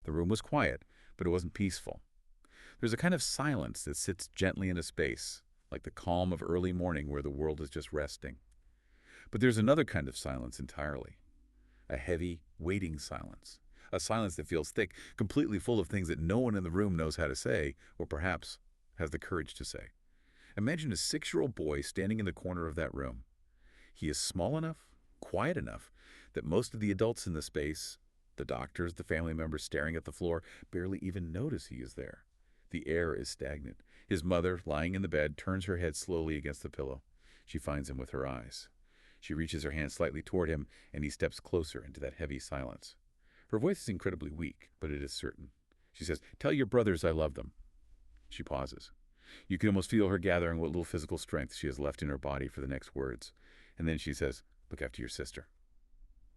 The room was quiet, but it wasn't peaceful. There's a kind of silence that sits gently into space, like the calm of early morning where the world is just resting. But there's another kind of silence entirely. A heavy, waiting silence. A silence that feels thick, completely full of things that no one in the room knows how to say, or perhaps has the courage to say. Imagine a 6-year-old boy standing in the corner of that room. He is small enough, quiet enough, that most of the adults in the space, the doctors, the family members staring at the floor, barely even notice he is there. The air is stagnant. His mother, lying in the bed, turns her head slowly against the pillow. She finds him with her eyes. She reaches her hand slightly toward him, and he steps closer into that heavy silence. Her voice is incredibly weak, but it is certain. She says, "Tell your brothers I love them." She pauses. You can almost feel her gathering what little physical strength she has left in her body for the next words. And then she says, "Look after your sister."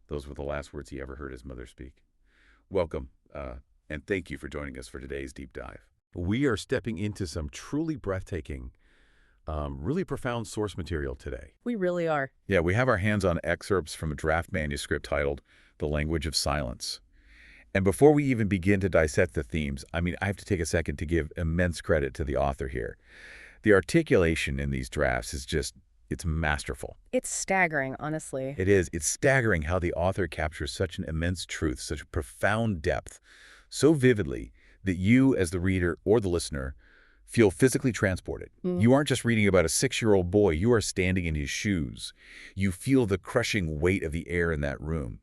Those were the last words he ever heard his mother speak. Welcome, and thank you for joining us for today's deep dive. We are stepping into some truly breathtaking, really profound source material today. We really are. Yeah, we have our hands on excerpts from a draft manuscript titled The Language of Silence. And before we even begin to dissect the themes, I have to take a second to give immense credit to the author here. The articulation in these drafts is it's masterful. It's staggering, honestly. It is. It's staggering how the author captures such an immense truth, such a profound depth, so vividly that you, as the reader or the listener, feel physically transported. You aren't just reading about a 6-year-old boy. You are standing in his shoes. You feel the crushing weight of the air in that room.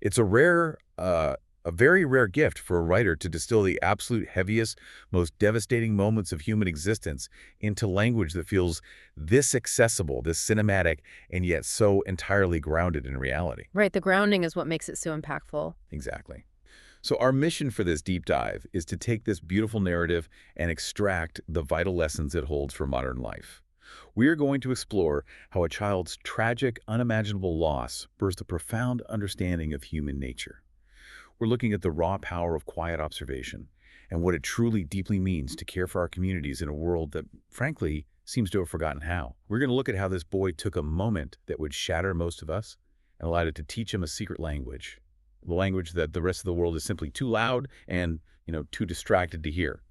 It's a very rare gift for a writer to distill the absolute heaviest, most devastating moments of human existence into language that feels this accessible, this cinematic, and yet so entirely grounded in reality. Right, the grounding is what makes it so impactful. Exactly. So our mission for this deep dive is to take this beautiful narrative and extract the vital lessons it holds for modern life. We are going to explore how a child's tragic, unimaginable loss births a profound understanding of human nature. We're looking at the raw power of quiet observation and what it truly deeply means to care for our communities in a world that, frankly, seems to have forgotten how. We're going to look at how this boy took a moment that would shatter most of us and allowed it to teach him a secret language, the language that the rest of the world is simply too loud and, too distracted to hear.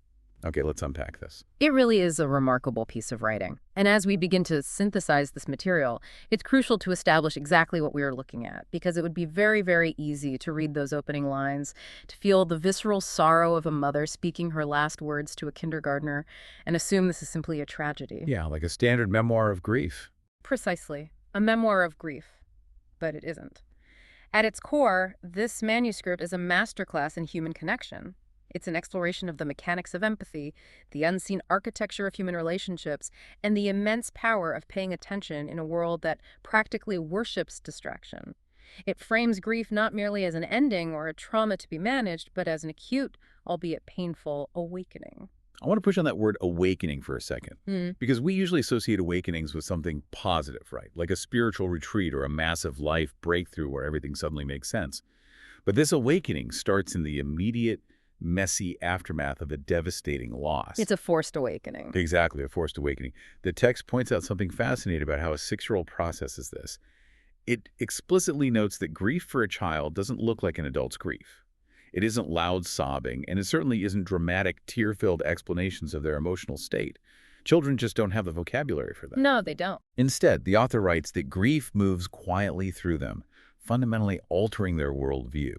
Okay, let's unpack this. It really is a remarkable piece of writing. And as we begin to synthesize this material, it's crucial to establish exactly what we are looking at, because it would be very, very easy to read those opening lines, to feel the visceral sorrow of a mother speaking her last words to a kindergartner, and assume this is simply a tragedy. Yeah, like a standard memoir of grief. Precisely. A memoir of grief. But it isn't. At its core, this manuscript is a masterclass in human connection. It's an exploration of the mechanics of empathy, the unseen architecture of human relationships, and the immense power of paying attention in a world that practically worships distraction. It frames grief not merely as an ending or a trauma to be managed, but as an acute, albeit painful, awakening. I want to push on that word awakening for a second, because we usually associate awakenings with something positive, right? Like a spiritual retreat or a massive life breakthrough where everything suddenly makes sense. But this awakening starts in the immediate, messy aftermath of a devastating loss. It's a forced awakening. Exactly, a forced awakening. The text points out something fascinating about how a 6-year-old processes this. It explicitly notes that grief for a child doesn't look like an adult's grief. It isn't loud sobbing, and it certainly isn't dramatic, tear-filled explanations of their emotional state. Children just don't have the vocabulary for that. No, they don't. Instead, the author writes that grief moves quietly through them, fundamentally altering their worldview.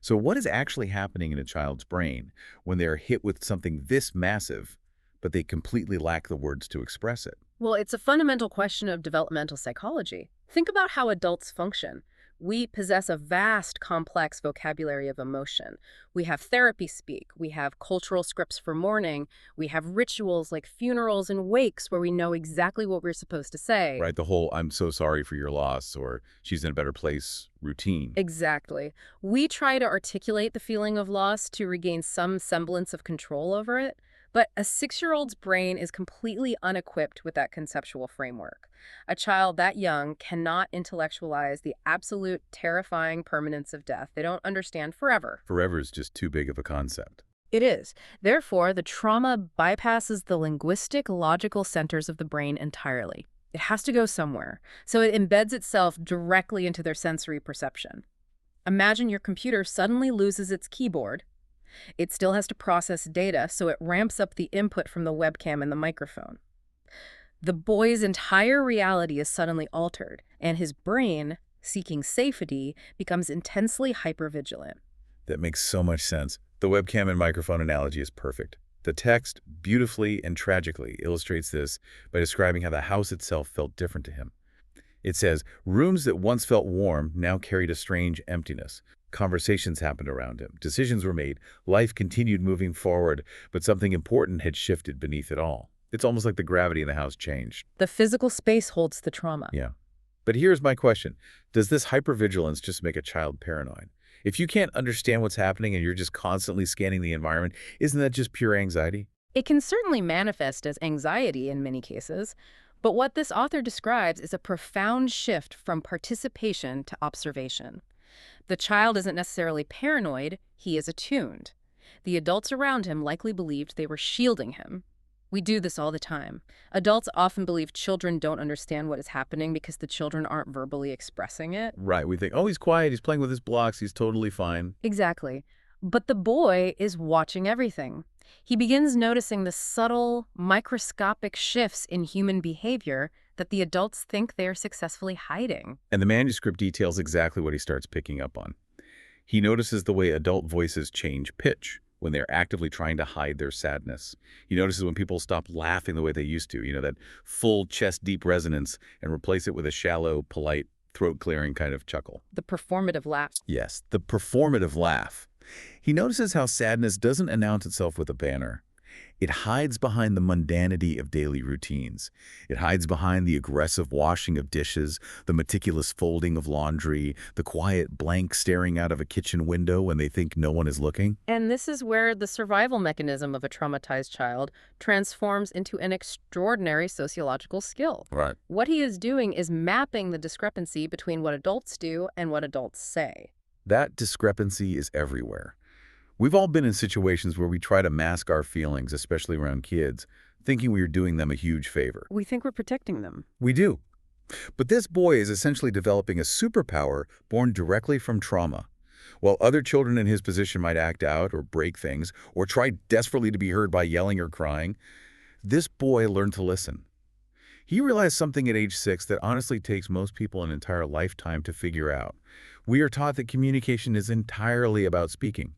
So what is actually happening in a child's brain when they're hit with something this massive, but they completely lack the words to express it? Well, it's a fundamental question of developmental psychology. Think about how adults function. We possess a vast, complex vocabulary of emotion. We have therapy speak. We have cultural scripts for mourning. We have rituals like funerals and wakes where we know exactly what we're supposed to say. Right, the whole "I'm so sorry for your loss" or "she's in a better place" routine. Exactly. We try to articulate the feeling of loss to regain some semblance of control over it, but a 6-year-old's brain is completely unequipped with that conceptual framework. A child that young cannot intellectualize the absolute terrifying permanence of death. They don't understand forever. Forever is just too big of a concept. It is. Therefore, the trauma bypasses the linguistic, logical centers of the brain entirely. It has to go somewhere, so it embeds itself directly into their sensory perception. Imagine your computer suddenly loses its keyboard. It still has to process data, so it ramps up the input from the webcam and the microphone. The boy's entire reality is suddenly altered, and his brain, seeking safety, becomes intensely hypervigilant. That makes so much sense. The webcam and microphone analogy is perfect. The text beautifully and tragically illustrates this by describing how the house itself felt different to him. It says, rooms that once felt warm now carried a strange emptiness. Conversations happened around him. Decisions were made. Life continued moving forward, but something important had shifted beneath it all. It's almost like the gravity in the house changed. The physical space holds the trauma. Yeah. But here's my question. Does this hypervigilance just make a child paranoid? If you can't understand what's happening and you're just constantly scanning the environment, isn't that just pure anxiety? It can certainly manifest as anxiety in many cases, but what this author describes is a profound shift from participation to observation. The child isn't necessarily paranoid, he is attuned. The adults around him likely believed they were shielding him. We do this all the time. Adults often believe children don't understand what is happening because the children aren't verbally expressing it. Right. We think, oh, he's quiet, he's playing with his blocks, he's totally fine. Exactly. But the boy is watching everything. He begins noticing the subtle, microscopic shifts in human behavior that the adults think they are successfully hiding. And the manuscript details exactly what he starts picking up on. He notices the way adult voices change pitch when they're actively trying to hide their sadness. He notices when people stop laughing the way they used to, that full chest-deep resonance, and replace it with a shallow, polite, throat-clearing kind of chuckle. The performative laugh. Yes, the performative laugh. He notices how sadness doesn't announce itself with a banner. It hides behind the mundanity of daily routines. It hides behind the aggressive washing of dishes, the meticulous folding of laundry, the quiet blank staring out of a kitchen window when they think no one is looking. And this is where the survival mechanism of a traumatized child transforms into an extraordinary sociological skill. Right. What he is doing is mapping the discrepancy between what adults do and what adults say. That discrepancy is everywhere. We've all been in situations where we try to mask our feelings, especially around kids, thinking we are doing them a huge favor. We think we're protecting them. We do. But this boy is essentially developing a superpower born directly from trauma. While other children in his position might act out or break things or try desperately to be heard by yelling or crying, this boy learned to listen. He realized something at age 6 that honestly takes most people an entire lifetime to figure out. We are taught that communication is entirely about speaking.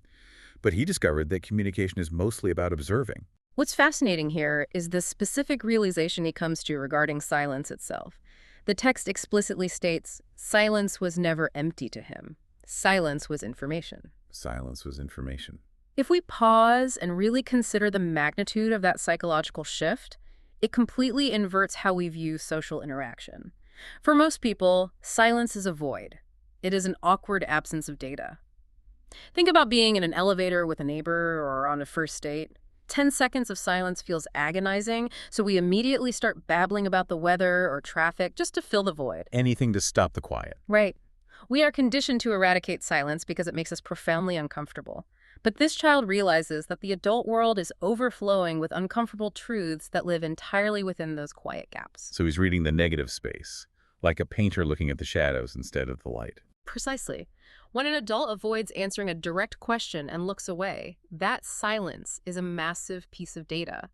But he discovered that communication is mostly about observing. What's fascinating here is the specific realization he comes to regarding silence itself. The text explicitly states, silence was never empty to him. Silence was information. Silence was information. If we pause and really consider the magnitude of that psychological shift, it completely inverts how we view social interaction. For most people, silence is a void. It is an awkward absence of data. Think about being in an elevator with a neighbor or on a first date. 10 seconds of silence feels agonizing, so we immediately start babbling about the weather or traffic just to fill the void. Anything to stop the quiet. Right. We are conditioned to eradicate silence because it makes us profoundly uncomfortable. But this child realizes that the adult world is overflowing with uncomfortable truths that live entirely within those quiet gaps. So he's reading the negative space, like a painter looking at the shadows instead of the light. Precisely. When an adult avoids answering a direct question and looks away, that silence is a massive piece of data.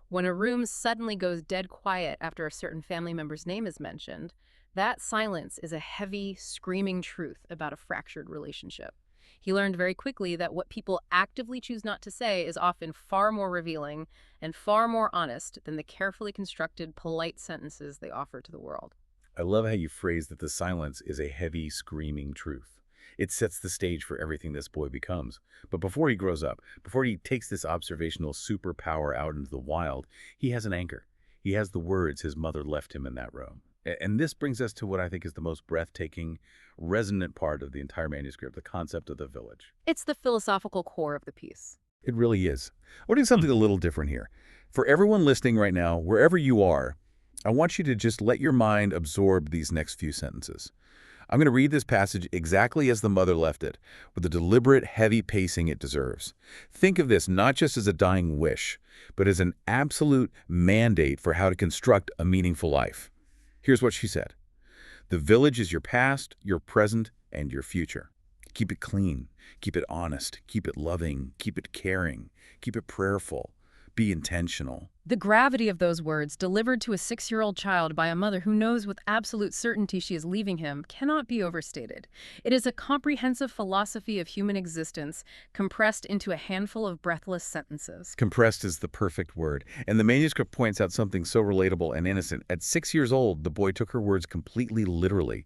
When a room suddenly goes dead quiet after a certain family member's name is mentioned, that silence is a heavy, screaming truth about a fractured relationship. He learned very quickly that what people actively choose not to say is often far more revealing and far more honest than the carefully constructed, polite sentences they offer to the world. I love how you phrase that the silence is a heavy, screaming truth. It sets the stage for everything this boy becomes. But before he grows up, before he takes this observational superpower out into the wild, he has an anchor. He has the words his mother left him in that room. And this brings us to what I think is the most breathtaking, resonant part of the entire manuscript, the concept of the village. It's the philosophical core of the piece. It really is. We're doing something a little different here. For everyone listening right now, wherever you are, I want you to just let your mind absorb these next few sentences. I'm going to read this passage exactly as the mother left it, with the deliberate, heavy pacing it deserves. Think of this not just as a dying wish, but as an absolute mandate for how to construct a meaningful life. Here's what she said. The village is your past, your present, and your future. Keep it clean. Keep it honest. Keep it loving. Keep it caring. Keep it prayerful. Be intentional. The gravity of those words, delivered to a 6-year-old child by a mother who knows with absolute certainty she is leaving him, cannot be overstated. It is a comprehensive philosophy of human existence compressed into a handful of breathless sentences. Compressed is the perfect word. And the manuscript points out something so relatable and innocent. At 6 years old, the boy took her words completely literally.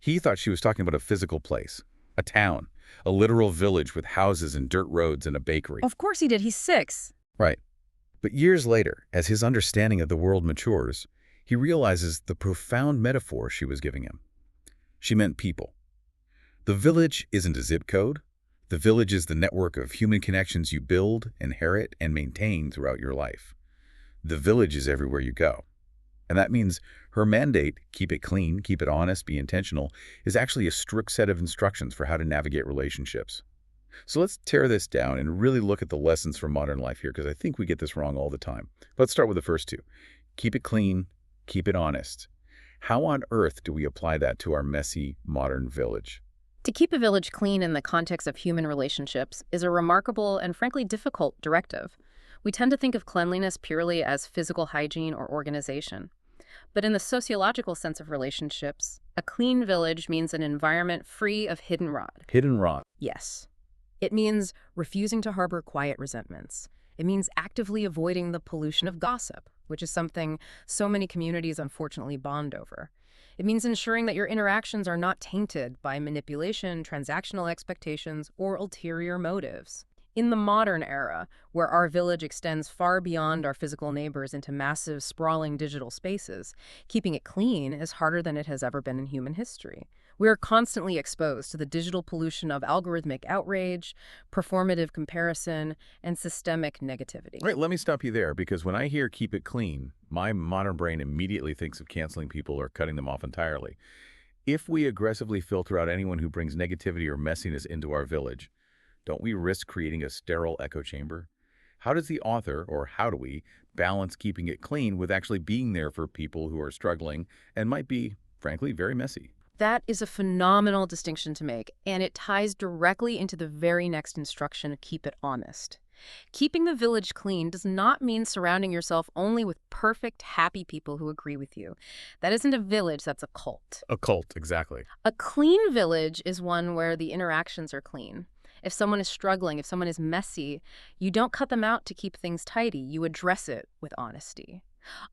He thought she was talking about a physical place, a town, a literal village with houses and dirt roads and a bakery. Of course he did. He's 6. Right. But years later, as his understanding of the world matures, he realizes the profound metaphor she was giving him. She meant people. The village isn't a zip code. The village is the network of human connections you build, inherit, and maintain throughout your life. The village is everywhere you go. And that means her mandate, keep it clean, keep it honest, be intentional, is actually a strict set of instructions for how to navigate relationships. So let's tear this down and really look at the lessons from modern life here, because I think we get this wrong all the time. Let's start with the first two. Keep it clean, keep it honest. How on earth do we apply that to our messy modern village? To keep a village clean in the context of human relationships is a remarkable and frankly difficult directive. We tend to think of cleanliness purely as physical hygiene or organization. But in the sociological sense of relationships, a clean village means an environment free of hidden rot. Hidden rot. Yes. It means refusing to harbor quiet resentments. It means actively avoiding the pollution of gossip, which is something so many communities unfortunately bond over. It means ensuring that your interactions are not tainted by manipulation, transactional expectations, or ulterior motives. In the modern era, where our village extends far beyond our physical neighbors into massive, sprawling digital spaces, keeping it clean is harder than it has ever been in human history. We are constantly exposed to the digital pollution of algorithmic outrage, performative comparison, and systemic negativity. Right, let me stop you there, because when I hear keep it clean, my modern brain immediately thinks of canceling people or cutting them off entirely. If we aggressively filter out anyone who brings negativity or messiness into our village, don't we risk creating a sterile echo chamber? How does the author, or how do we, balance keeping it clean with actually being there for people who are struggling and might be, frankly, very messy? That is a phenomenal distinction to make, and it ties directly into the very next instruction, keep it honest. Keeping the village clean does not mean surrounding yourself only with perfect, happy people who agree with you. That isn't a village, that's a cult. A cult, exactly. A clean village is one where the interactions are clean. If someone is struggling, if someone is messy, you don't cut them out to keep things tidy. You address it with honesty.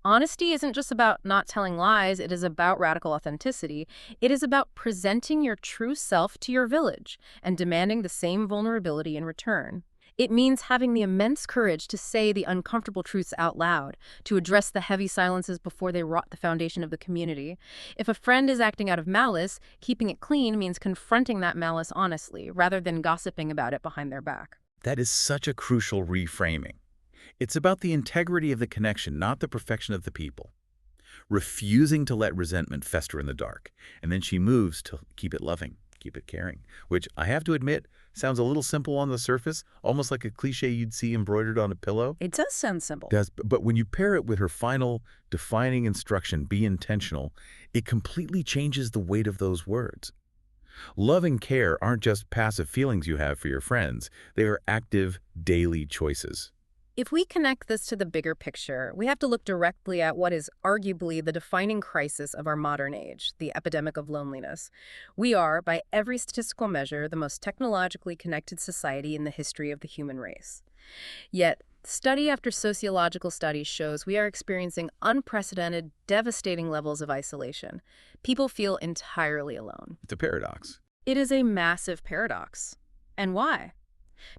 Honesty isn't just about not telling lies. It is about radical authenticity. It is about presenting your true self to your village and demanding the same vulnerability in return. It means having the immense courage to say the uncomfortable truths out loud, to address the heavy silences before they rot the foundation of the community. If a friend is acting out of malice, keeping it clean means confronting that malice honestly, rather than gossiping about it behind their back. That is such a crucial reframing. It's about the integrity of the connection, not the perfection of the people. Refusing to let resentment fester in the dark. And then she moves to keep it loving, keep it caring, which I have to admit sounds a little simple on the surface, almost like a cliche you'd see embroidered on a pillow. It does sound simple. But when you pair it with her final defining instruction, be intentional, it completely changes the weight of those words. Love and care aren't just passive feelings you have for your friends. They are active, daily choices. If we connect this to the bigger picture, we have to look directly at what is arguably the defining crisis of our modern age, the epidemic of loneliness. We are, by every statistical measure, the most technologically connected society in the history of the human race. Yet, study after sociological study shows we are experiencing unprecedented, devastating levels of isolation. People feel entirely alone. It's a paradox. It is a massive paradox. And why?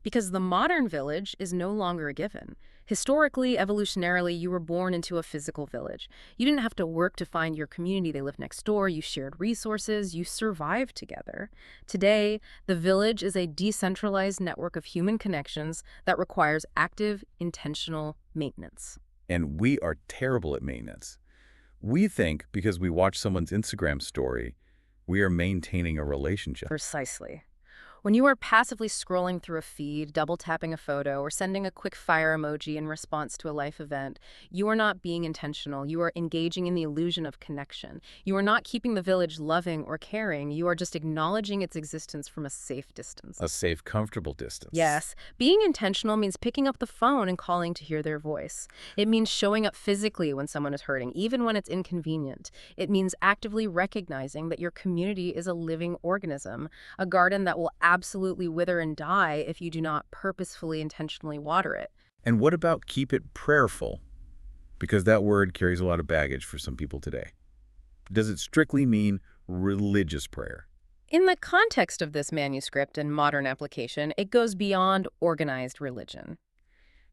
Because the modern village is no longer a given. Historically, evolutionarily, you were born into a physical village. You didn't have to work to find your community. They lived next door. You shared resources. You survived together. Today, the village is a decentralized network of human connections that requires active, intentional maintenance. And we are terrible at maintenance. We think because we watch someone's Instagram story, we are maintaining a relationship. Precisely. When you are passively scrolling through a feed, double-tapping a photo, or sending a quick fire emoji in response to a life event, you are not being intentional. You are engaging in the illusion of connection. You are not keeping the village loving or caring. You are just acknowledging its existence from a safe distance. A safe, comfortable distance. Yes, being intentional means picking up the phone and calling to hear their voice. It means showing up physically when someone is hurting, even when it's inconvenient. It means actively recognizing that your community is a living organism, a garden that will absolutely wither and die if you do not purposefully, intentionally water it. And what about keep it prayerful? Because that word carries a lot of baggage for some people today. Does it strictly mean religious prayer? In the context of this manuscript and modern application, it goes beyond organized religion.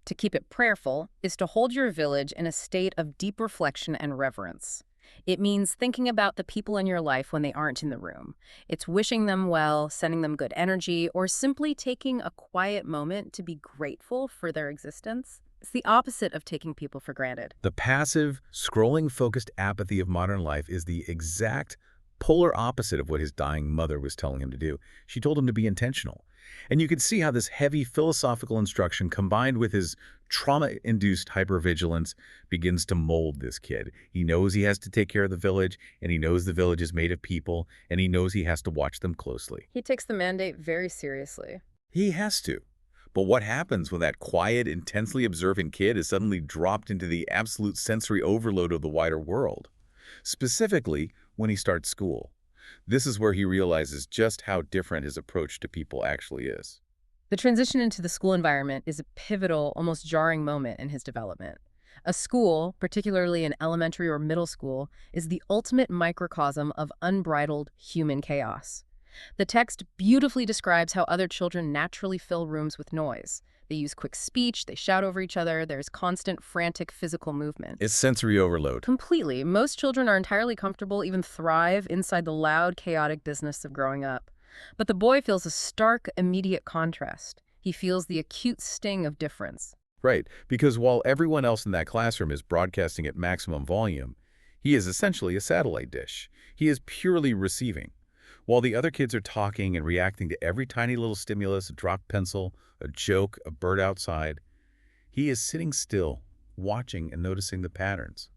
To keep it prayerful is to hold your village in a state of deep reflection and reverence. It means thinking about the people in your life when they aren't in the room. It's wishing them well, sending them good energy, or simply taking a quiet moment to be grateful for their existence. It's the opposite of taking people for granted. The passive, scrolling-focused apathy of modern life is the exact polar opposite of what his dying mother was telling him to do. She told him to be intentional. And you could see how this heavy philosophical instruction combined with his trauma-induced hypervigilance begins to mold this kid. He knows he has to take care of the village, and he knows the village is made of people, and he knows he has to watch them closely. He takes the mandate very seriously. He has to. But what happens when that quiet, intensely observant kid is suddenly dropped into the absolute sensory overload of the wider world? Specifically, when he starts school. This is where he realizes just how different his approach to people actually is. The transition into the school environment is a pivotal, almost jarring moment in his development. A school, particularly an elementary or middle school, is the ultimate microcosm of unbridled human chaos. The text beautifully describes how other children naturally fill rooms with noise. They use quick speech, they shout over each other, there's constant, frantic physical movement. It's sensory overload. Completely. Most children are entirely comfortable, even thrive inside the loud, chaotic business of growing up. But the boy feels a stark, immediate contrast. He feels the acute sting of difference. Right, because while everyone else in that classroom is broadcasting at maximum volume, he is essentially a satellite dish. He is purely receiving. While the other kids are talking and reacting to every tiny little stimulus, a dropped pencil, a joke, a bird outside, he is sitting still, watching and noticing the patterns.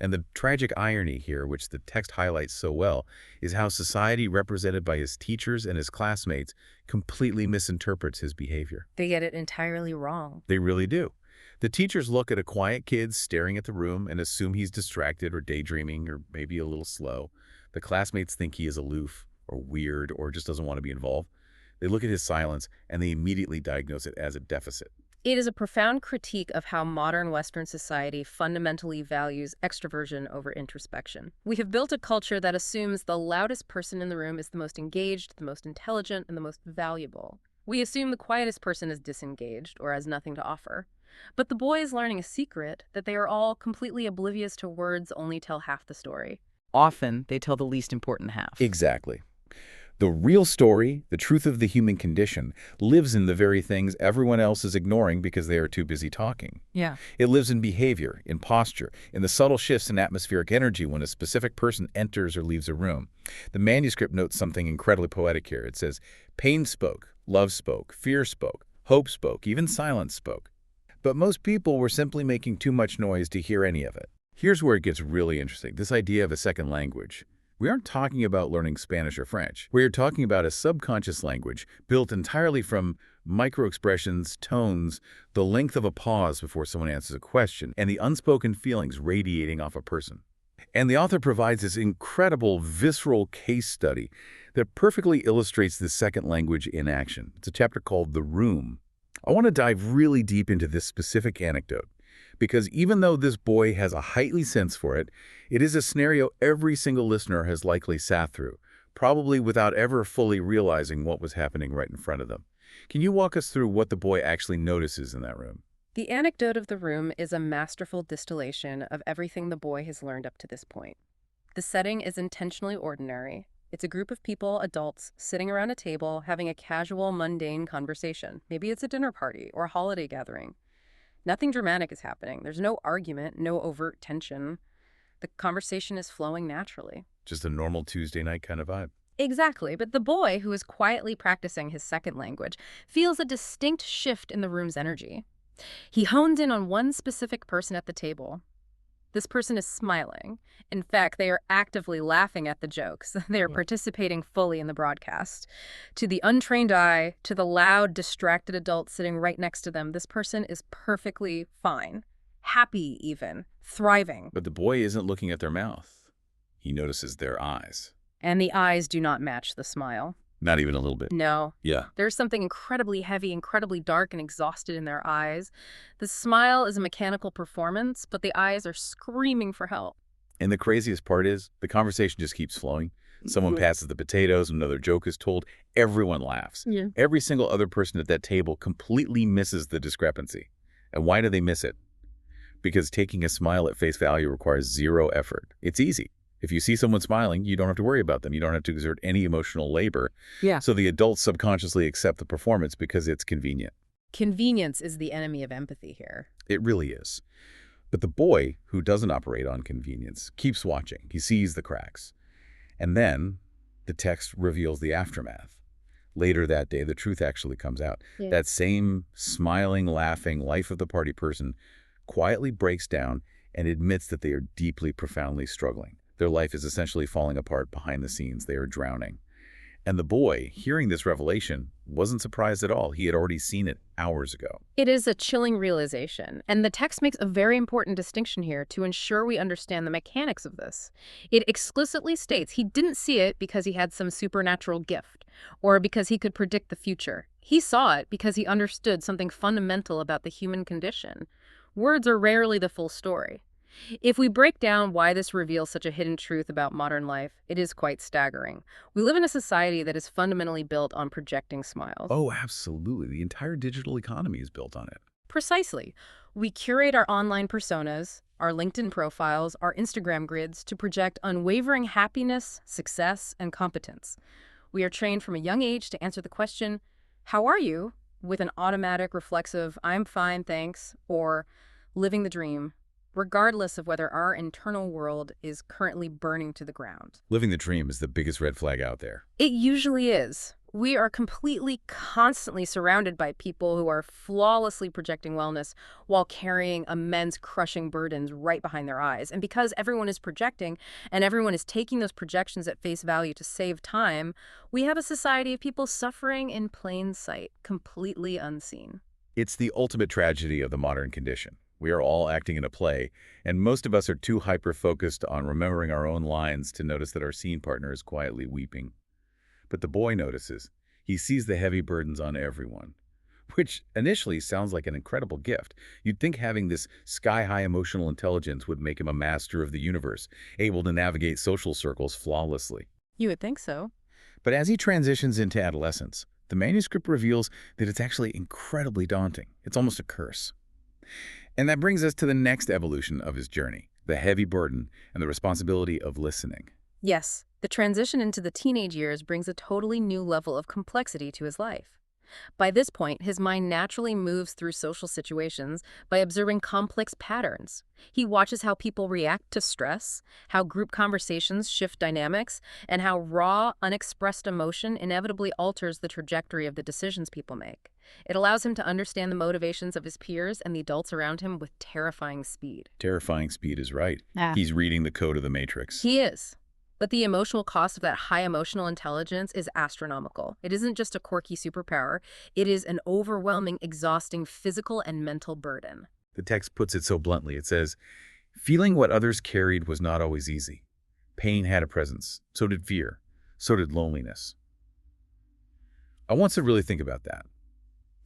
And the tragic irony here, which the text highlights so well, is how society, represented by his teachers and his classmates, completely misinterprets his behavior. They get it entirely wrong. They really do. The teachers look at a quiet kid staring at the room and assume he's distracted or daydreaming or maybe a little slow. The classmates think he is aloof or weird or just doesn't want to be involved. They look at his silence and they immediately diagnose it as a deficit. It is a profound critique of how modern Western society fundamentally values extraversion over introspection. We have built a culture that assumes the loudest person in the room is the most engaged, the most intelligent, and the most valuable. We assume the quietest person is disengaged or has nothing to offer. But the boy is learning a secret that they are all completely oblivious to words only tell half the story. Often, they tell the least important half. Exactly. The real story, the truth of the human condition, lives in the very things everyone else is ignoring because they are too busy talking. Yeah. It lives in behavior, in posture, in the subtle shifts in atmospheric energy when a specific person enters or leaves a room. The manuscript notes something incredibly poetic here. It says, pain spoke, love spoke, fear spoke, hope spoke, even silence spoke. But most people were simply making too much noise to hear any of it. Here's where it gets really interesting, this idea of a second language. We aren't talking about learning Spanish or French. We are talking about a subconscious language built entirely from microexpressions, tones, the length of a pause before someone answers a question, and the unspoken feelings radiating off a person. And the author provides this incredible visceral case study that perfectly illustrates this second language in action. It's a chapter called The Room. I want to dive really deep into this specific anecdote, because even though this boy has a heightened sense for it, it is a scenario every single listener has likely sat through, probably without ever fully realizing what was happening right in front of them. Can you walk us through what the boy actually notices in that room? The anecdote of the room is a masterful distillation of everything the boy has learned up to this point. The setting is intentionally ordinary. It's a group of people, adults, sitting around a table having a casual, mundane conversation. Maybe it's a dinner party or a holiday gathering. Nothing dramatic is happening. There's no argument, no overt tension. The conversation is flowing naturally. Just a normal Tuesday night kind of vibe. Exactly, but the boy, who is quietly practicing his second language, feels a distinct shift in the room's energy. He hones in on one specific person at the table. This person is smiling. In fact, they are actively laughing at the jokes. They are participating fully in the broadcast. To the untrained eye, to the loud, distracted adult sitting right next to them, this person is perfectly fine. Happy, even. Thriving. But the boy isn't looking at their mouth. He notices their eyes. And the eyes do not match the smile. Not even a little bit. No. Yeah. There's something incredibly heavy, incredibly dark, and exhausted in their eyes. The smile is a mechanical performance, but the eyes are screaming for help. And the craziest part is, the conversation just keeps flowing. Someone passes the potatoes, another joke is told, everyone laughs. Yeah. Every single other person at that table completely misses the discrepancy. And why do they miss it? Because taking a smile at face value requires zero effort. It's easy. If you see someone smiling, you don't have to worry about them. You don't have to exert any emotional labor. Yeah. So the adults subconsciously accept the performance because it's convenient. Convenience is the enemy of empathy here. It really is. But the boy, who doesn't operate on convenience, keeps watching. He sees the cracks. And then the text reveals the aftermath. Later that day, the truth actually comes out. Yeah. That same smiling, laughing, life of the party person quietly breaks down and admits that they are deeply, profoundly struggling. Their life is essentially falling apart behind the scenes. They are drowning. And the boy, hearing this revelation, wasn't surprised at all. He had already seen it hours ago. It is a chilling realization, and the text makes a very important distinction here to ensure we understand the mechanics of this. It explicitly states he didn't see it because he had some supernatural gift, or because he could predict the future. He saw it because he understood something fundamental about the human condition. Words are rarely the full story. If we break down why this reveals such a hidden truth about modern life, it is quite staggering. We live in a society that is fundamentally built on projecting smiles. Oh, absolutely. The entire digital economy is built on it. Precisely. We curate our online personas, our LinkedIn profiles, our Instagram grids to project unwavering happiness, success, and competence. We are trained from a young age to answer the question, "How are you?" with an automatic, reflexive, "I'm fine, thanks," or "living the dream," regardless of whether our internal world is currently burning to the ground. Living the dream is the biggest red flag out there. It usually is. We are constantly surrounded by people who are flawlessly projecting wellness while carrying immense crushing burdens right behind their eyes. And because everyone is projecting and everyone is taking those projections at face value to save time, we have a society of people suffering in plain sight, completely unseen. It's the ultimate tragedy of the modern condition. We are all acting in a play, and most of us are too hyper-focused on remembering our own lines to notice that our scene partner is quietly weeping. But the boy notices. He sees the heavy burdens on everyone, which initially sounds like an incredible gift. You'd think having this sky-high emotional intelligence would make him a master of the universe, able to navigate social circles flawlessly. You would think so. But as he transitions into adolescence, the manuscript reveals that it's actually incredibly daunting. It's almost a curse. And that brings us to the next evolution of his journey, the heavy burden and the responsibility of listening. Yes, the transition into the teenage years brings a totally new level of complexity to his life. By this point, his mind naturally moves through social situations by observing complex patterns. He watches how people react to stress, how group conversations shift dynamics, and how raw, unexpressed emotion inevitably alters the trajectory of the decisions people make. It allows him to understand the motivations of his peers and the adults around him with terrifying speed. Terrifying speed is right. He's reading the code of the Matrix. He is. But the emotional cost of that high emotional intelligence is astronomical. It isn't just a quirky superpower. It is an overwhelming, exhausting physical and mental burden. The text puts it so bluntly. It says, feeling what others carried was not always easy. Pain had a presence. So did fear. So did loneliness. I want us to really think about that.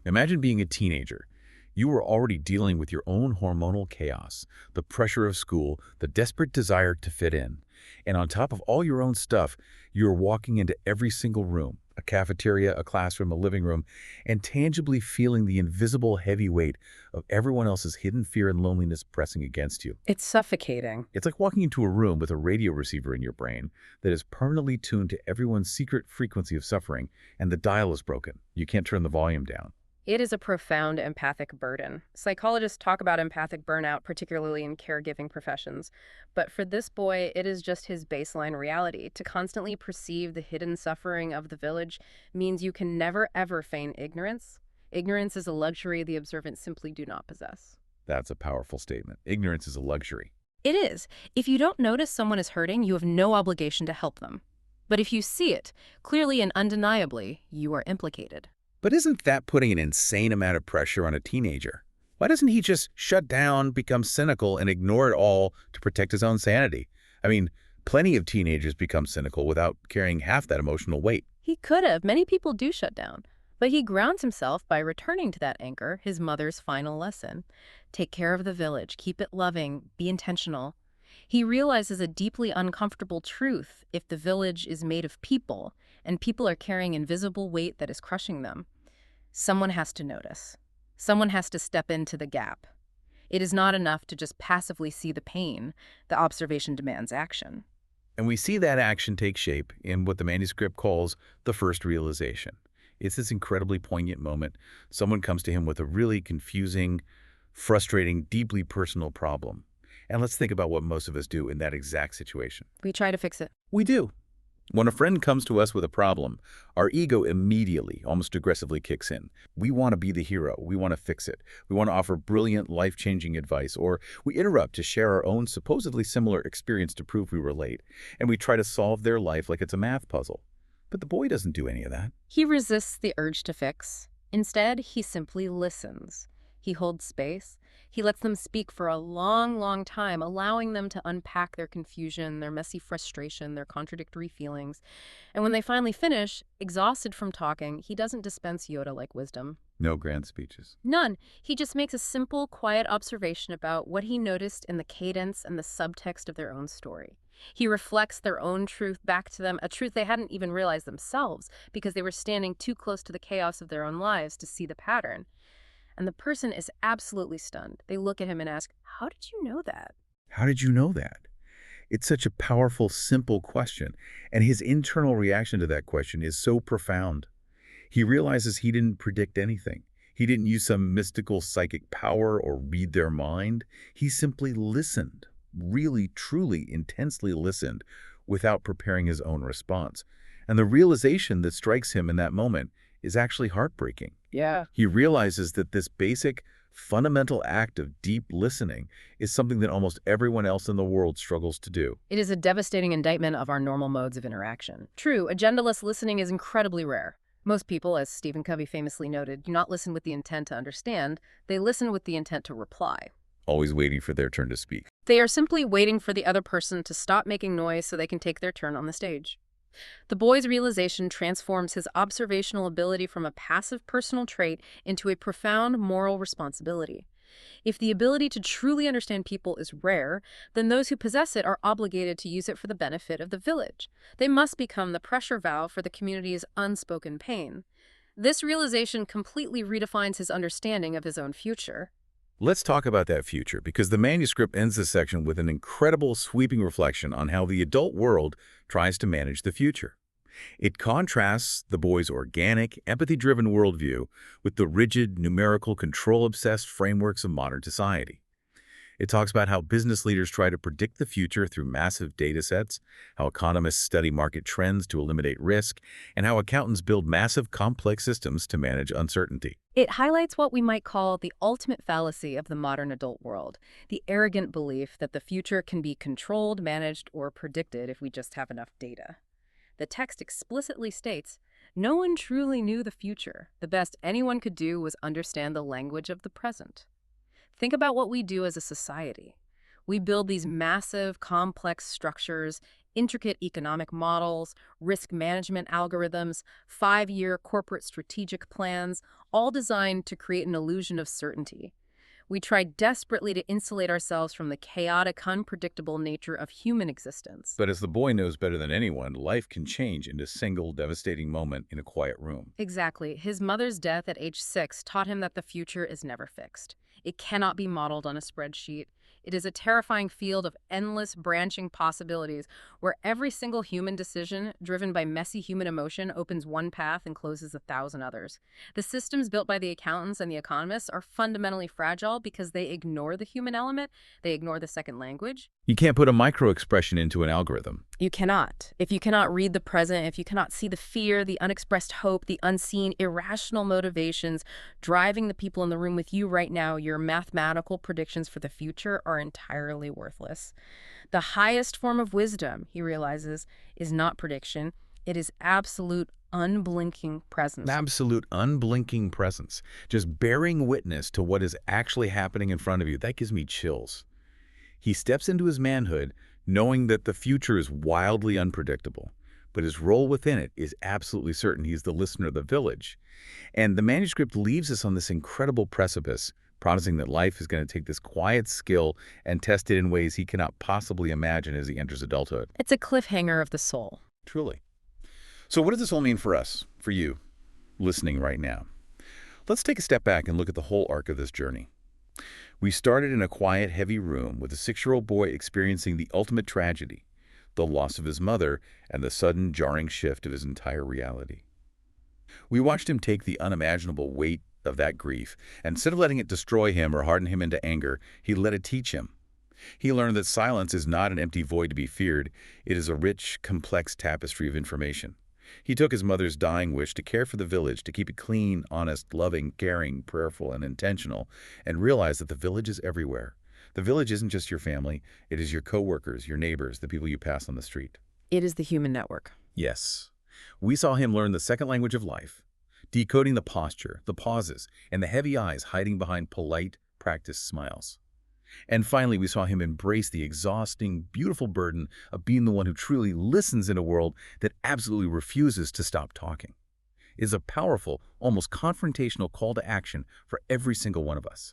Imagine being a teenager. You were already dealing with your own hormonal chaos, the pressure of school, the desperate desire to fit in. And on top of all your own stuff, you're walking into every single room, a cafeteria, a classroom, a living room, and tangibly feeling the invisible heavy weight of everyone else's hidden fear and loneliness pressing against you. It's suffocating. It's like walking into a room with a radio receiver in your brain that is permanently tuned to everyone's secret frequency of suffering, and the dial is broken. You can't turn the volume down. It is a profound empathic burden. Psychologists talk about empathic burnout, particularly in caregiving professions. But for this boy, it is just his baseline reality. To constantly perceive the hidden suffering of the village means you can never, ever feign ignorance. Ignorance is a luxury the observant simply do not possess. That's a powerful statement. Ignorance is a luxury. It is. If you don't notice someone is hurting, you have no obligation to help them. But if you see it, clearly and undeniably, you are implicated. But isn't that putting an insane amount of pressure on a teenager? Why doesn't he just shut down, become cynical, and ignore it all to protect his own sanity? I mean, plenty of teenagers become cynical without carrying half that emotional weight. He could have. Many people do shut down. But he grounds himself by returning to that anchor, his mother's final lesson. Take care of the village, keep it loving, be intentional. He realizes a deeply uncomfortable truth: if the village is made of people, and people are carrying invisible weight that is crushing them, someone has to notice. Someone has to step into the gap. It is not enough to just passively see the pain. The observation demands action. And we see that action take shape in what the manuscript calls the first realization. It's this incredibly poignant moment. Someone comes to him with a really confusing, frustrating, deeply personal problem. And let's think about what most of us do in that exact situation. We try to fix it. We do. When a friend comes to us with a problem, our ego immediately, almost aggressively kicks in. We want to be the hero. We want to fix it. We want to offer brilliant, life-changing advice, or we interrupt to share our own supposedly similar experience to prove we relate, and we try to solve their life like it's a math puzzle. But the boy doesn't do any of that. He resists the urge to fix. Instead, he simply listens. He holds space. He lets them speak for a long, long time, allowing them to unpack their confusion, their messy frustration, their contradictory feelings. And when they finally finish, exhausted from talking, he doesn't dispense Yoda-like wisdom. No grand speeches. None. He just makes a simple, quiet observation about what he noticed in the cadence and the subtext of their own story. He reflects their own truth back to them, a truth they hadn't even realized themselves because they were standing too close to the chaos of their own lives to see the pattern. And the person is absolutely stunned. They look at him and ask, "How did you know that?" How did you know that? It's such a powerful, simple question, and his internal reaction to that question is so profound. He realizes he didn't predict anything. He didn't use some mystical psychic power or read their mind. He simply listened, really, truly, intensely listened, without preparing his own response. And the realization that strikes him in that moment is actually heartbreaking. Yeah. He realizes that this basic, fundamental act of deep listening is something that almost everyone else in the world struggles to do. It is a devastating indictment of our normal modes of interaction. True, agendaless listening is incredibly rare. Most people, as Stephen Covey famously noted, do not listen with the intent to understand. They listen with the intent to reply. Always waiting for their turn to speak. They are simply waiting for the other person to stop making noise so they can take their turn on the stage. The boy's realization transforms his observational ability from a passive personal trait into a profound moral responsibility. If the ability to truly understand people is rare, then those who possess it are obligated to use it for the benefit of the village. They must become the pressure valve for the community's unspoken pain. This realization completely redefines his understanding of his own future. Let's talk about that future, because the manuscript ends this section with an incredible sweeping reflection on how the adult world tries to manage the future. It contrasts the boy's organic, empathy-driven worldview with the rigid, numerical, control-obsessed frameworks of modern society. It talks about how business leaders try to predict the future through massive data sets, how economists study market trends to eliminate risk, and how accountants build massive, complex systems to manage uncertainty. It highlights what we might call the ultimate fallacy of the modern adult world, the arrogant belief that the future can be controlled, managed, or predicted if we just have enough data. The text explicitly states, no one truly knew the future. The best anyone could do was understand the language of the present. Think about what we do as a society. We build these massive, complex structures, intricate economic models, risk management algorithms, 5-year corporate strategic plans, all designed to create an illusion of certainty. We try desperately to insulate ourselves from the chaotic, unpredictable nature of human existence. But as the boy knows better than anyone, life can change in a single devastating moment in a quiet room. Exactly. His mother's death at age 6 taught him that the future is never fixed. It cannot be modeled on a spreadsheet. It is a terrifying field of endless branching possibilities where every single human decision, driven by messy human emotion, opens one path and closes 1,000 others. The systems built by the accountants and the economists are fundamentally fragile because they ignore the human element, they ignore the second language. You can't put a micro-expression into an algorithm. You cannot. If you cannot read the present, if you cannot see the fear, the unexpressed hope, the unseen, irrational motivations driving the people in the room with you right now, your mathematical predictions for the future are entirely worthless. The highest form of wisdom, he realizes, is not prediction. It is absolute, unblinking presence. Absolute unblinking presence. Just bearing witness to what is actually happening in front of you. That gives me chills. He steps into his manhood knowing that the future is wildly unpredictable, but his role within it is absolutely certain. He's the listener of the village. And the manuscript leaves us on this incredible precipice, promising that life is going to take this quiet skill and test it in ways he cannot possibly imagine as he enters adulthood. It's a cliffhanger of the soul. Truly. So what does this all mean for us, for you, listening right now? Let's take a step back and look at the whole arc of this journey. We started in a quiet, heavy room with a 6-year-old boy experiencing the ultimate tragedy, the loss of his mother and the sudden, jarring shift of his entire reality. We watched him take the unimaginable weight of that grief, and instead of letting it destroy him or harden him into anger, he let it teach him. He learned that silence is not an empty void to be feared. It is a rich, complex tapestry of information. He took his mother's dying wish to care for the village, to keep it clean, honest, loving, caring, prayerful, and intentional, and realized that the village is everywhere. The village isn't just your family. It is your coworkers, your neighbors, the people you pass on the street. It is the human network. Yes. We saw him learn the second language of life, decoding the posture, the pauses, and the heavy eyes hiding behind polite, practiced smiles. And finally, we saw him embrace the exhausting, beautiful burden of being the one who truly listens in a world that absolutely refuses to stop talking. It is a powerful, almost confrontational call to action for every single one of us.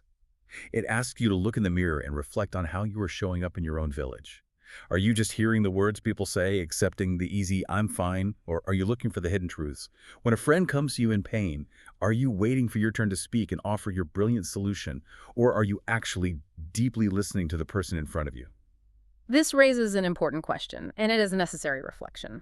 It asks you to look in the mirror and reflect on how you are showing up in your own village. Are you just hearing the words people say, accepting the easy, I'm fine, or are you looking for the hidden truths? When a friend comes to you in pain, are you waiting for your turn to speak and offer your brilliant solution, or are you actually deeply listening to the person in front of you? This raises an important question, and it is a necessary reflection.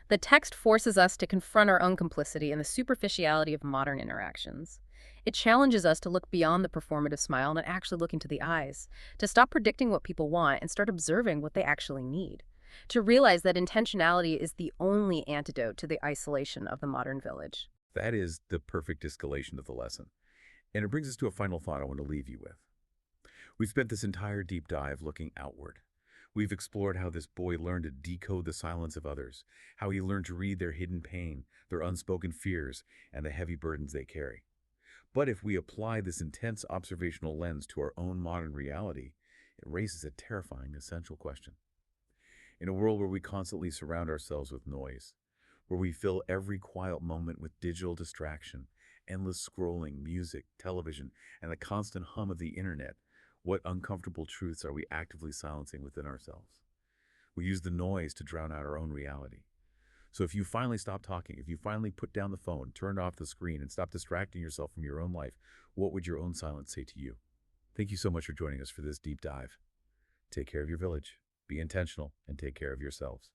The text forces us to confront our own complicity in the superficiality of modern interactions. It challenges us to look beyond the performative smile and actually look into the eyes, to stop predicting what people want and start observing what they actually need, to realize that intentionality is the only antidote to the isolation of the modern village. That is the perfect escalation of the lesson. And it brings us to a final thought I want to leave you with. We've spent this entire deep dive looking outward. We've explored how this boy learned to decode the silence of others, how he learned to read their hidden pain, their unspoken fears, and the heavy burdens they carry. But if we apply this intense observational lens to our own modern reality, it raises a terrifying essential question. In a world where we constantly surround ourselves with noise, where we fill every quiet moment with digital distraction, endless scrolling, music, television, and the constant hum of the internet, what uncomfortable truths are we actively silencing within ourselves? We use the noise to drown out our own reality. So if you finally stop talking, if you finally put down the phone, turned off the screen, and stop distracting yourself from your own life, what would your own silence say to you? Thank you so much for joining us for this deep dive. Take care of your village, be intentional, and take care of yourselves.